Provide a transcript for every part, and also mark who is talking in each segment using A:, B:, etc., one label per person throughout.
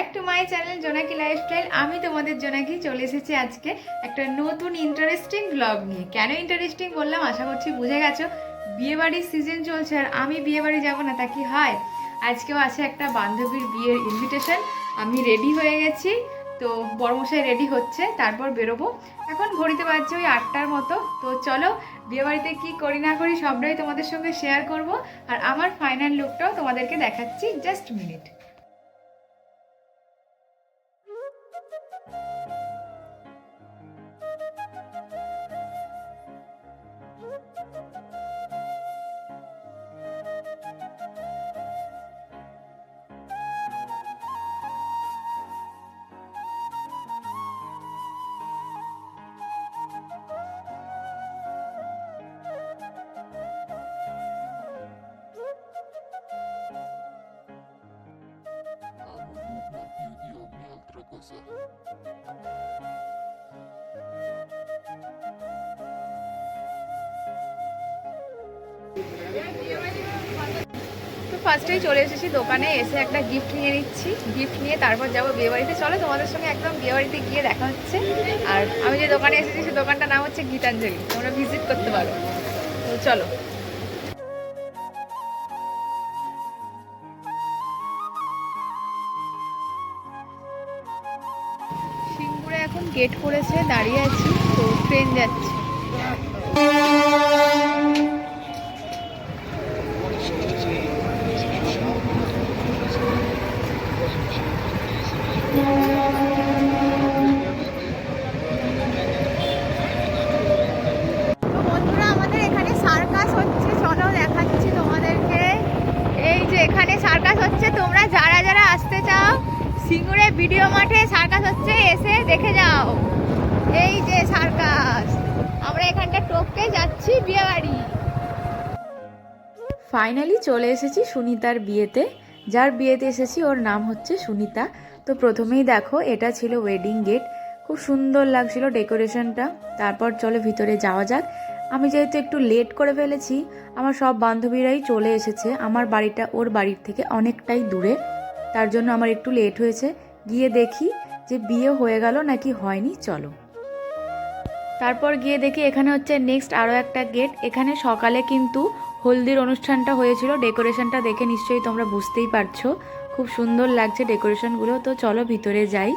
A: Back to my channel জোনাকি lifestyle. আমি তোমাদের জোনাকি চলে এসেছি আজকে একটা নতুন ইন্টারেস্টিং ব্লগ নিয়ে। কেন ইন্টারেস্টিং বললাম আশা করছি বুঝে গেছো। বিয়েবাড়ির সিজন চলছে আর আমি বিয়েবাড়ি যাবো না তা কি হয়। আজকেও আছে একটা বান্ধবীর বিয়ের ইনভিটেশন। আমি রেডি হয়ে গেছি, তো বড়মশাই রেডি হচ্ছে, তারপর বেরোবো। এখন ঘড়িতে বাজছে ওই 8টার মতো। তো চলো বিয়েবাড়িতে কি করি না করি সবটাই তোমাদের সঙ্গে শেয়ার করব। আর আমার ফাইনাল লুকটাও তোমাদেরকে দেখাচ্ছি, জাস্ট মিনিট। তো ফার্স্টেই চলে এসেছি দোকানে, এসে একটা গিফট নিয়ে নিচ্ছি। গিফট নিয়ে তারপর যাবো বিয়েবাড়িতে। চলো তোমাদের সঙ্গে একদম বিয়েবাড়িতে গিয়ে দেখা হচ্ছে। আর আমি যে দোকানে এসেছি সেই দোকানটার নাম হচ্ছে গীতাঞ্জলি, তোমরা ভিজিট করতে পারো। তো চলো। সিঙ্গুরে এখন গেট করেছে, দাঁড়িয়ে আছি। তো ট্রেন যাচ্ছে। এখানে সার্কাস হচ্ছে, তোমরা যারা যারা আসতে চাও সিঙ্গুরে ভিডিও মাঠে সার্কাস হচ্ছে, এসে দেখে যাও। এই যে সার্কাস, আমরা এখানটা টপকে যাচ্ছি বিয়ে বাড়ি। ফাইনালি চলে এসেছি সুনিতার বিয়েতে। যার বিয়েতে এসেছি ওর নাম হচ্ছে সুনিতা। তো প্রথমেই দেখো এটা ছিল ওয়েডিং গেট, খুব সুন্দর লাগছিল ডেকোরেশনটা। তারপর চলো ভিতরে যাওয়া যাক। আমি যেহেতু একটু লেট করে ফেলেছি, আমার সব বান্ধবীরাই চলে এসেছে। আমার বাড়িটা ওর বাড়ির থেকে অনেকটাই দূরে, তার জন্য আমার একটু লেট হয়েছে। গিয়ে দেখি যে বিয়ে হয়ে গেল নাকি হয়নি, চলো। তারপর গিয়ে দেখি এখানে হচ্ছে নেক্সট আরও একটা গেট। এখানে সকালে কিন্তু হলদির অনুষ্ঠানটা হয়েছিল। ডেকোরেশনটা দেখে নিশ্চয়ই তোমরা বুঝতেই পারছো, খুব সুন্দর লাগছে ডেকোরেশনগুলো। তো চলো ভিতরে যাই।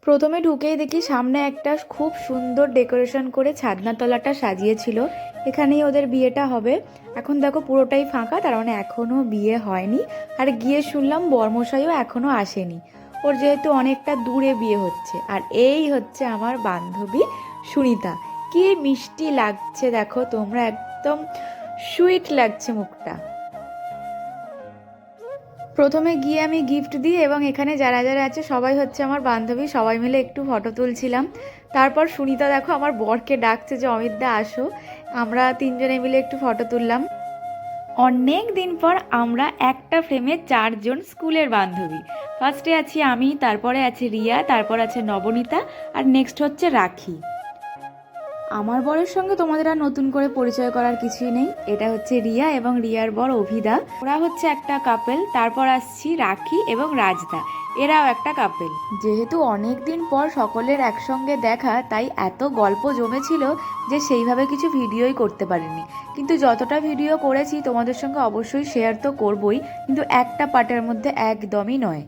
A: প্রথমে ঢুকেই দেখি সামনে একটা খুব সুন্দর ডেকোরেশন করে ছাদনাতলাটা সাজিয়েছিল। এখানেই ওদের বিয়েটা হবে। এখন দেখো পুরোটাই ফাঁকা, তার মানে এখনও বিয়ে হয়নি। আর গিয়ে শুনলাম বরমশাইও এখনও আসেনি, ওর যেহেতু অনেকটা দূরে বিয়ে হচ্ছে। আর এই হচ্ছে আমার বান্ধবী সুনিতা। কি মিষ্টি লাগছে দেখো তোমরা, একদম সুইট লাগছে মুখটা। প্রথমে গিয়ে আমি গিফট দিই এবং এখানে যারা যারা আছে সবাই হচ্ছে আমার বান্ধবী, সবাই মিলে একটু ফটো তুলছিলাম। তারপর সুনিতা দেখো আমার বরকে ডাকছে যে অমিতদা আসো। আমরা তিনজনে মিলে একটু ফটো তুললাম। অনেক দিন পর আমরা একটা ফ্রেমে 4জন স্কুলের বান্ধবী। ফার্স্টে আছি আমি, তারপরে আছে রিয়া, তারপর আছে নবনীতা, আর নেক্সট হচ্ছে রাখি। আমার বরের সঙ্গে তোমাদের আর নতুন করে পরিচয় করার কিছুই নেই। এটা হচ্ছে রিয়া এবং রিয়ার বর অভিদা, ওরা হচ্ছে একটা কাপেল। তারপর আসছি রাখি এবং রাজদা, এরাও একটা কাপেল। যেহেতু অনেক দিন পর সকলের একসঙ্গে দেখা, তাই এত গল্প জমেছিল যে সেইভাবে কিছু ভিডিওই করতে পারিনি। কিন্তু যতটা ভিডিও করেছি তোমাদের সঙ্গে অবশ্যই শেয়ার তো করবই, কিন্তু একটা পার্টের মধ্যে একদমই নয়।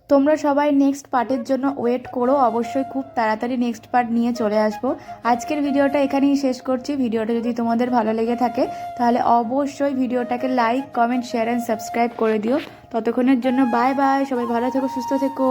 A: তোমরা সবাই নেক্সট পার্টের জন্য ওয়েট করো, অবশ্যই খুব তাড়াতাড়ি নেক্সট পার্ট নিয়ে চলে আসবো। আজকের ভিডিওটা এখানেই শেষ করছি। ভিডিওটা যদি তোমাদের ভালো লেগে থাকে তাহলে অবশ্যই ভিডিওটাকে like, comment, share and subscribe করে দিও। ততক্ষণের জন্য বাই বাই, সবাই ভালো থেকো, সুস্থ থেকো।